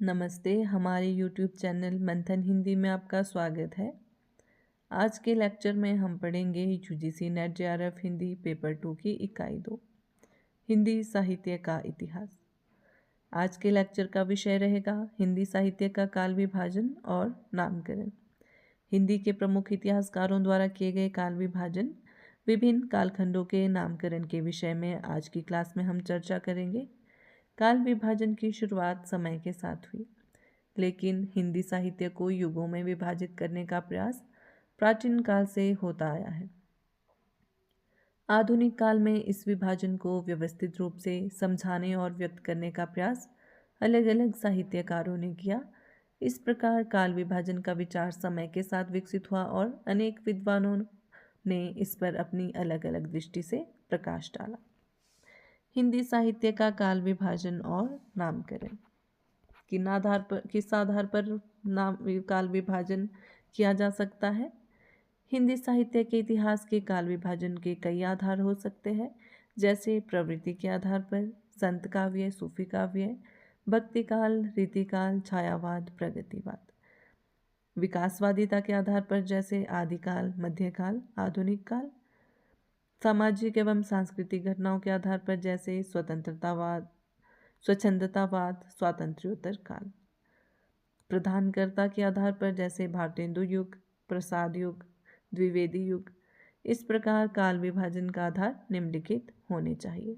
नमस्ते। हमारे YouTube channel मंथन हिंदी में आपका स्वागत है। आज के लेक्चर में हम पढ़ेंगे UGC net JRF Hindi paper 2 की इकाई 2 हिंदी साहित्य का इतिहास। आज के लेक्चर का विषय रहेगा हिंदी साहित्य का काल विभाजन और नामकरण। हिंदी के प्रमुख इतिहासकारों द्वारा किए गए काल विभाजन, विभिन्न कालखंडों के नामकरण के विषय में आज की क्लास में हम चर्चा करेंगे। काल विभाजन की शुरुआत समय के साथ हुई, लेकिन हिंदी साहित्य को युगों में विभाजित करने का प्रयास प्राचीन काल से होता आया है। आधुनिक काल में इस विभाजन को व्यवस्थित रूप से समझाने और व्यक्त करने का प्रयास अलग अलग साहित्यकारों ने किया। इस प्रकार काल विभाजन का विचार समय के साथ विकसित हुआ और अनेक विद्वानों ने इस पर अपनी अलग अलग दृष्टि से प्रकाश डाला। हिंदी साहित्य का काल विभाजन और नामकरण। किस आधार पर नाम काल विभाजन किया जा सकता है? हिंदी साहित्य के इतिहास के काल विभाजन के कई आधार हो सकते हैं, जैसे प्रवृत्ति के आधार पर संत काव्य, सूफी काव्य, भक्ति काल, रीतिकाल, छायावाद, प्रगतिवाद। विकासवादिता के आधार पर जैसे आदिकाल, मध्यकाल, आधुनिक काल। सामाजिक एवं सांस्कृतिक घटनाओं के आधार पर जैसे स्वतंत्रतावाद, स्वच्छंदतावाद, स्वातंत्र्योत्तर काल। प्रधानकर्ता के आधार पर जैसे भारतेंदु युग, प्रसाद युग, द्विवेदी युग। इस प्रकार काल विभाजन का आधार निम्नलिखित होने चाहिए।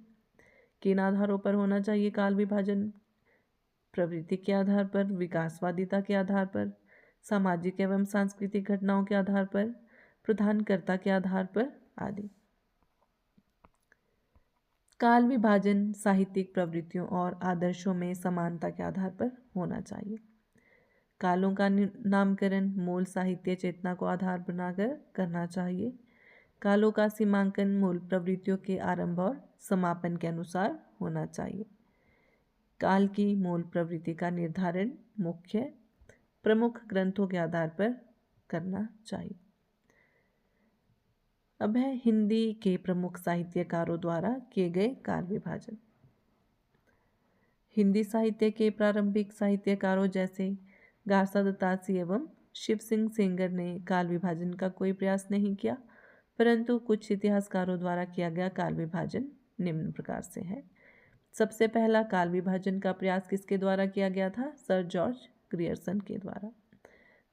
किन आधारों पर होना चाहिए काल विभाजन? प्रवृत्ति के आधार पर, विकासवादिता के आधार पर, सामाजिक एवं सांस्कृतिक घटनाओं के आधार पर, प्रधानकर्ता के आधार पर आदि। काल विभाजन साहित्यिक प्रवृत्तियों और आदर्शों में समानता के आधार पर होना चाहिए। कालों का नामकरण मूल साहित्य चेतना को आधार बनाकर करना चाहिए। कालों का सीमांकन मूल प्रवृत्तियों के आरंभ और समापन के अनुसार होना चाहिए। काल की मूल प्रवृत्ति का निर्धारण मुख्य प्रमुख ग्रंथों के आधार पर करना चाहिए। अब है हिंदी के प्रमुख साहित्यकारों द्वारा किए गए काल विभाजन। हिंदी साहित्य के प्रारंभिक साहित्यकारों जैसे गासा दत्तासी एवं शिव सिंह सेंगर ने काल विभाजन का कोई प्रयास नहीं किया, परंतु कुछ इतिहासकारों द्वारा किया गया काल विभाजन निम्न प्रकार से है। सबसे पहला काल विभाजन का प्रयास किसके द्वारा किया गया था? सर जॉर्ज ग्रियर्सन के द्वारा।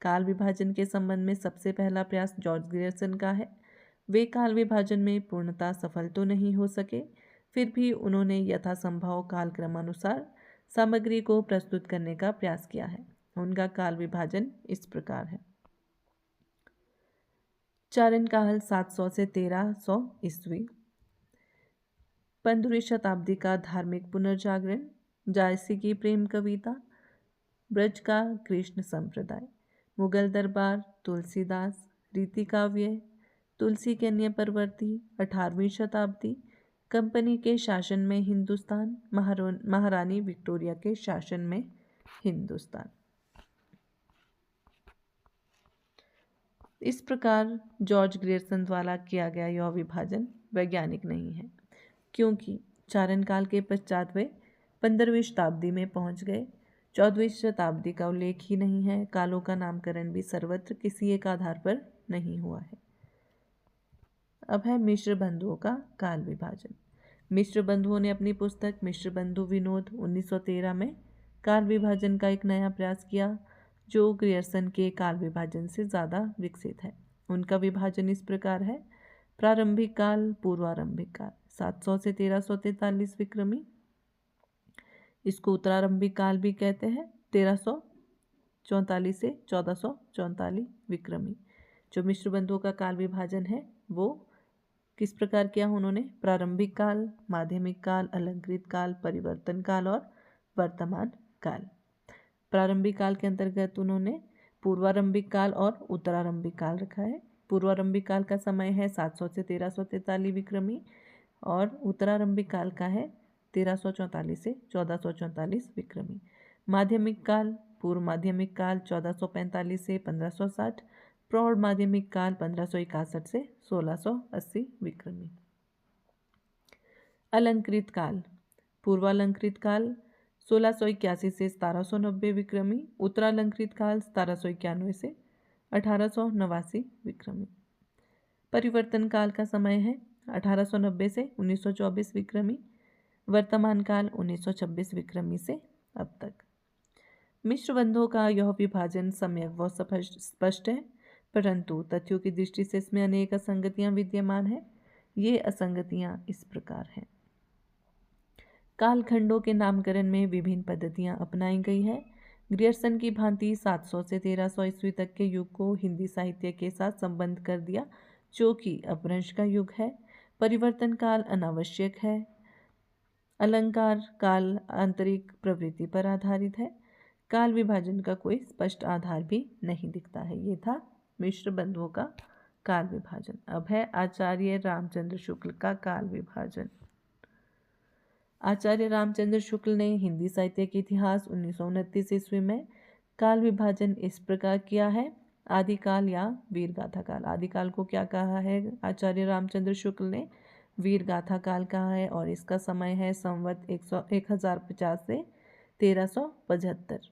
काल विभाजन के संबंध में सबसे पहला प्रयास जॉर्ज ग्रियर्सन का है। वे काल विभाजन में पूर्णतः सफल तो नहीं हो सके, फिर भी उन्होंने यथासंभव कालक्रमानुसार सामग्री को प्रस्तुत करने का प्रयास किया है। उनका काल विभाजन इस प्रकार है। चारण काल 700 से 1300 ईस्वी। 15वीं शताब्दी का धार्मिक पुनर्जागरण, जायसी की प्रेम कविता, ब्रज का कृष्ण संप्रदाय, मुगल दरबार, तुलसीदास, रीति काव्य, तुलसी के अन्य परवर्ती, 18वीं शताब्दी, कंपनी के शासन में हिंदुस्तान, महारानी विक्टोरिया के शासन में हिंदुस्तान। इस प्रकार जॉर्ज ग्रियर्सन द्वारा किया गया यह विभाजन वैज्ञानिक नहीं है, क्योंकि चारण काल के पश्चात वे 15वीं शताब्दी में पहुंच गए। 14वीं शताब्दी का उल्लेख ही नहीं है। कालों का नामकरण भी सर्वत्र किसी एक आधार पर नहीं हुआ है। अब है मिश्र बंधुओं का काल विभाजन। मिश्र बंधुओं ने अपनी पुस्तक मिश्र बंधु विनोद 1913 में काल विभाजन का एक नया प्रयास किया, जो ग्रियर्सन के काल विभाजन से ज़्यादा विकसित है। उनका विभाजन इस प्रकार है। प्रारंभिक काल, पूर्वारंभिक काल 700 से 1343 विक्रमी। इसको उत्तरारंभिक काल भी कहते हैं, 1344 से 1444 विक्रमी। जो मिश्र बंधुओं का काल विभाजन है वो किस प्रकार किया उन्होंने? प्रारंभिक काल, माध्यमिक काल, अलंकृत काल, परिवर्तन काल और वर्तमान काल। प्रारंभिक काल के अंतर्गत उन्होंने पूर्वारंभिक काल और उत्तरारंभिक काल रखा है। पूर्वारंभिक काल का समय है 700 से 1343 विक्रमी और उत्तरारंभिक काल का है 1344 से 1444 विक्रमी। माध्यमिक काल, पूर्व माध्यमिक काल 1445 से 1560, प्रौढ़ माध्यमिक काल 1561 से 1680 विक्रमी। अलंकृत काल, पूर्वालंकृत काल 1681 से 1790 विक्रमी। उत्तरालंकृत काल 1791 से 1889 विक्रमी। परिवर्तन काल का समय है 1890 से 1924 विक्रमी। वर्तमान काल 1926 विक्रमी से अब तक। मिश्र बंधों का यह विभाजन सम्यक व स्पष्ट है, परंतु तथ्यों की दृष्टि से इसमें अनेक असंगतियां विद्यमान हैं। ये असंगतियां इस प्रकार हैं। कालखंडों के नामकरण में विभिन्न पद्धतियां अपनाई गई है। ग्रियर्सन की भांति 700 से 1300 ईस्वी तक के युग को हिंदी साहित्य के साथ संबंध कर दिया, जो कि अपभ्रंश का युग है। परिवर्तन काल अनावश्यक है। अलंकार काल आंतरिक प्रवृत्ति पर आधारित है। काल विभाजन का कोई स्पष्ट आधार भी नहीं दिखता है। ये था मिश्र बंधुओं का काल विभाजन। अब है आचार्य रामचंद्र शुक्ल का काल विभाजन। आचार्य रामचंद्र शुक्ल ने हिंदी साहित्य के इतिहास 1929 ईस्वी में काल विभाजन इस प्रकार किया है। आदिकाल या वीरगाथा काल। आदिकाल को क्या कहा है आचार्य रामचंद्र शुक्ल ने? वीरगाथा काल कहा है, और इसका समय है संवत 1050 से 1375।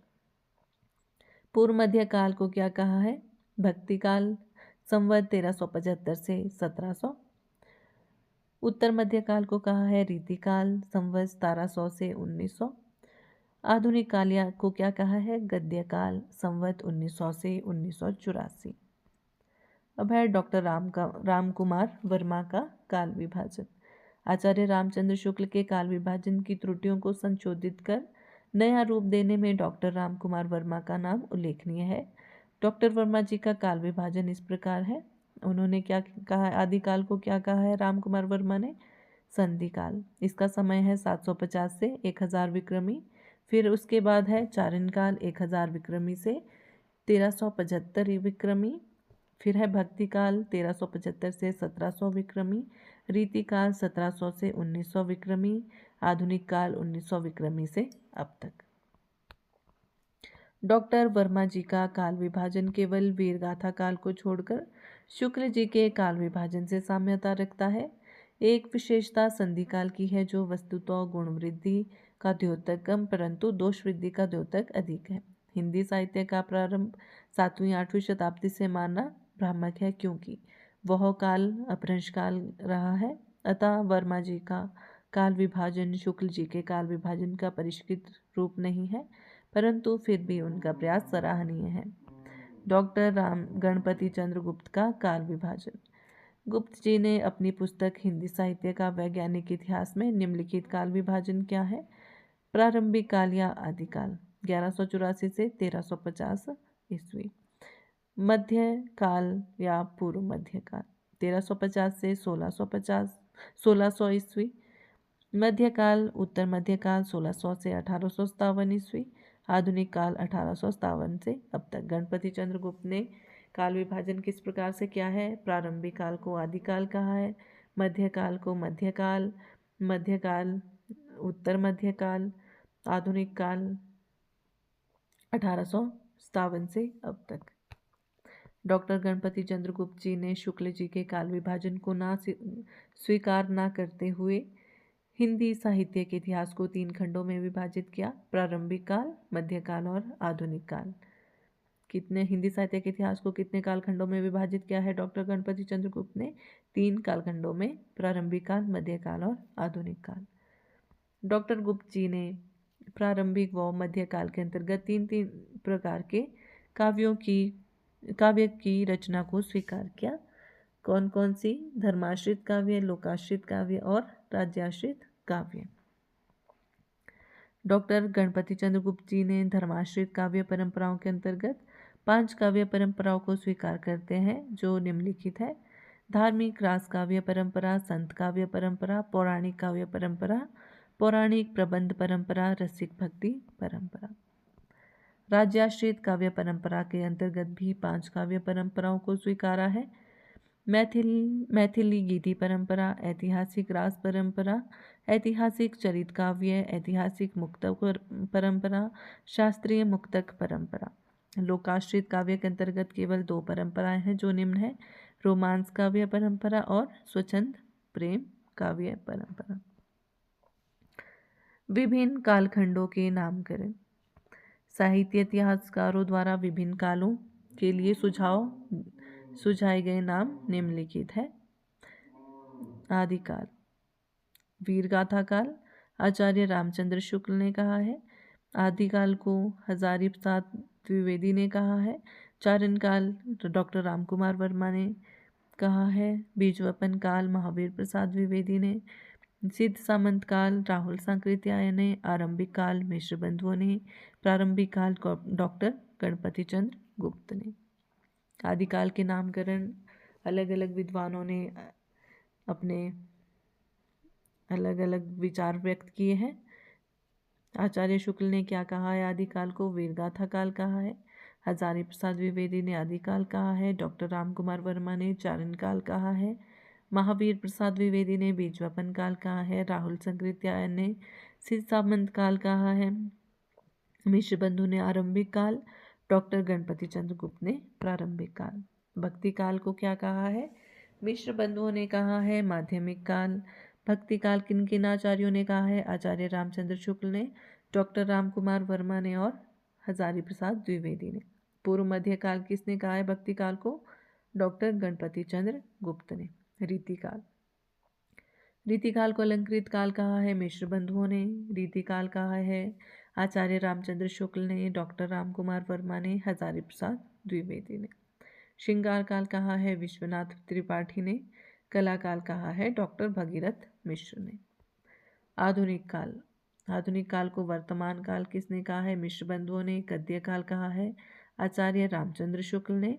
पूर्व मध्य काल को क्या कहा है? भक्ति काल, संवत 1375 से 1700। उत्तर मध्य काल को कहा है रीतिकाल, संवत 1700 से 1900। आधुनिक काल को क्या कहा है? गद्य काल, संवत 1900 से 1984। अब है डॉक्टर राम कुमार वर्मा का काल विभाजन। आचार्य रामचंद्र शुक्ल के काल विभाजन की त्रुटियों को संशोधित कर नया रूप देने में डॉक्टर राम कुमार वर्मा का नाम उल्लेखनीय है। डॉक्टर वर्मा जी का काल विभाजन इस प्रकार है। उन्होंने क्या कहा है? आदिकाल को क्या कहा है राम कुमार वर्मा ने? संधि काल। इसका समय है 750 से 1000 विक्रमी। फिर उसके बाद है चारण काल 1000 विक्रमी से 1375 विक्रमी। फिर है भक्ति काल 1375 से 1700 विक्रमी। रीतिकाल 1700 से 1900 विक्रमी। आधुनिक काल 1900 विक्रमी से अब तक। डॉक्टर वर्मा जी का काल विभाजन केवल वीरगाथा काल को छोड़कर शुक्ल जी के काल विभाजन से साम्यता रखता है। एक विशेषता संधि काल की है, जो वस्तुतः गुण वृद्धि का द्योतक कम परंतु दोष वृद्धि का द्योतक अधिक है। हिंदी साहित्य का प्रारंभ 7वीं-8वीं शताब्दी से मानना भ्रामक है, क्योंकि वह काल अपभ्रंश काल रहा है। अतः वर्मा जी का काल विभाजन शुक्ल जी के काल विभाजन का परिष्कृत रूप नहीं है, परंतु फिर भी उनका प्रयास सराहनीय है। डॉक्टर राम गणपति चंद्र गुप्त का काल विभाजन। गुप्त जी ने अपनी पुस्तक हिंदी साहित्य का वैज्ञानिक इतिहास में निम्नलिखित काल विभाजन किया है। प्रारंभिक काल या आदिकाल 1184 से 1350 ईस्वी। मध्य काल या पूर्व मध्य काल 1350 से 1600 ईस्वी। मध्यकाल उत्तर मध्यकाल 1600 से 1857 ईस्वी। आधुनिक काल 1857 से अब तक। गणपति चंद्र गुप्त ने काल विभाजन किस प्रकार से किया है? प्रारंभिक काल को आदिकाल कहा है, मध्यकाल को मध्यकाल, मध्यकाल उत्तर मध्यकाल, आधुनिक काल 1857 से अब तक। डॉक्टर गणपति चंद्र गुप्त जी ने शुक्ल जी के काल विभाजन को स्वीकार न करते हुए हिंदी साहित्य के इतिहास को 3 खंडों में विभाजित किया। प्रारंभिक काल, मध्यकाल और आधुनिक काल। कितने हिंदी साहित्य के इतिहास को कितने कालखंडों में विभाजित किया है डॉक्टर गणपति चंद्र गुप्त ने? 3 कालखंडों में, प्रारंभिक काल, मध्यकाल और आधुनिक काल। डॉक्टर गुप्त जी ने प्रारंभिक व मध्यकाल के अंतर्गत 3 प्रकार के काव्य की रचना को स्वीकार किया। कौन कौन सी? धर्माश्रित काव्य, लोकाश्रित काव्य और राज्याश्रित काव्य। डॉक्टर गणपति चंद्र गुप्त जी ने धर्माश्रित काव्य परंपराओं के अंतर्गत 5 काव्य परंपराओं को स्वीकार करते हैं, जो निम्नलिखित है। धार्मिक रास काव्य परंपरा, संत काव्य परंपरा, पौराणिक काव्य परंपरा, पौराणिक प्रबंध परंपरा, रसिक भक्ति परंपरा। राज्याश्रित काव्य परंपरा के अंतर्गत भी 5 काव्य परंपराओं को स्वीकारा है। मैथिली गीति परंपरा, ऐतिहासिक रास परंपरा, ऐतिहासिक चरित काव्य, ऐतिहासिक मुक्तक परंपरा, शास्त्रीय मुक्तक परंपरा। लोकाश्रित काव्य के अंतर्गत केवल 2 परंपराएं हैं, जो निम्न है: रोमांस काव्य परंपरा और स्वच्छंद प्रेम काव्य परंपरा। विभिन्न कालखंडों के नामकरण। साहित्य इतिहासकारों द्वारा विभिन्न कालों के लिए सुझाए गए नाम निम्नलिखित है। आदिकाल, वीरगाथा काल, आचार्य रामचंद्र शुक्ल ने कहा है। आदिकाल को हजारी प्रसाद द्विवेदी ने कहा है। चारण काल डॉक्टर रामकुमार वर्मा ने कहा है। बीजवपन काल महावीर प्रसाद द्विवेदी ने। सिद्ध सामंत काल राहुल सांकृत्याय ने। आरंभिक काल मिश्र बंधुओं ने। प्रारंभिक काल डॉक्टर गणपति चंद्र गुप्त ने। आदिकाल के नामकरण अलग अलग विद्वानों ने अपने अलग अलग विचार व्यक्त किए हैं। आचार्य शुक्ल ने क्या कहा है? आदिकाल को वीरगाथा काल कहा है। हजारी प्रसाद द्विवेदी ने आदिकाल कहा है। डॉक्टर रामकुमार वर्मा ने चारण काल कहा है। महावीर प्रसाद द्विवेदी ने बीजवपन काल कहा है। राहुल सांकृत्याय ने सिद्ध सामंत काल कहा है। मिश्र बंधु ने आरंभिक काल। डॉक्टर गणपति चंद्र गुप्त ने प्रारंभिक काल। भक्ति काल को क्या कहा है? मिश्र बंधुओं ने कहा है माध्यमिक काल। भक्ति काल किन किन आचार्यों ने कहा है? आचार्य रामचंद्र शुक्ल ने, डॉक्टर रामकुमार वर्मा ने और हजारी प्रसाद द्विवेदी ने। पूर्व मध्य काल किसने कहा है भक्ति काल को? डॉक्टर गणपति चंद्र गुप्त ने। रीतिकाल, रीतिकाल को अलंकृत काल कहा है मिश्र बंधुओं ने। रीतिकाल कहा है आचार्य रामचंद्र शुक्ल ने, डॉक्टर रामकुमार वर्मा ने, हजारी प्रसाद द्विवेदी ने। श्रृंगार काल कहा है विश्वनाथ त्रिपाठी ने। कला काल कहा है डॉक्टर भगीरथ मिश्र ने। आधुनिक काल, आधुनिक काल को वर्तमान काल किसने कहा है? मिश्र बंधुओं ने। गद्य काल कहा है आचार्य रामचंद्र शुक्ल ने।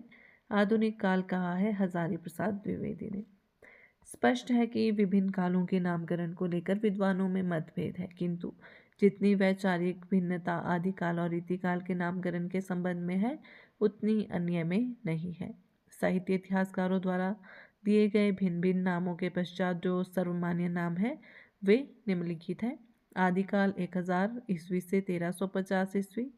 आधुनिक काल कहा है हजारी प्रसाद द्विवेदी ने। स्पष्ट है कि विभिन्न कालों के नामकरण को लेकर विद्वानों में मतभेद है, किंतु जितनी वैचारिक भिन्नता आदिकाल और रीतिकाल के नामकरण के संबंध में है, उतनी अन्य में नहीं है। साहित्य इतिहासकारों द्वारा दिए गए भिन्न भिन्न नामों के पश्चात जो सर्वमान्य नाम है वे निम्नलिखित हैं। आदिकाल 1000 ईस्वी से 1350 ईस्वी।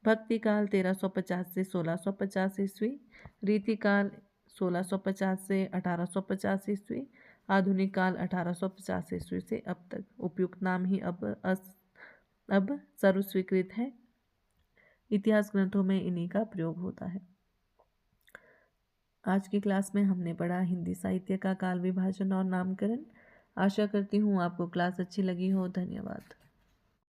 भक्तिकाल 1350 से 1650 ईस्वी। रीतिकाल 1650 से 1850 ईस्वी। आधुनिक काल 1850 ईस्वी से अब तक। उपयुक्त नाम ही अब सर्व स्वीकृत है। इतिहास ग्रंथों में इन्हीं का प्रयोग होता है। आज की क्लास में हमने पढ़ा हिंदी साहित्य का काल विभाजन और नामकरण। आशा करती हूँ आपको क्लास अच्छी लगी हो। धन्यवाद।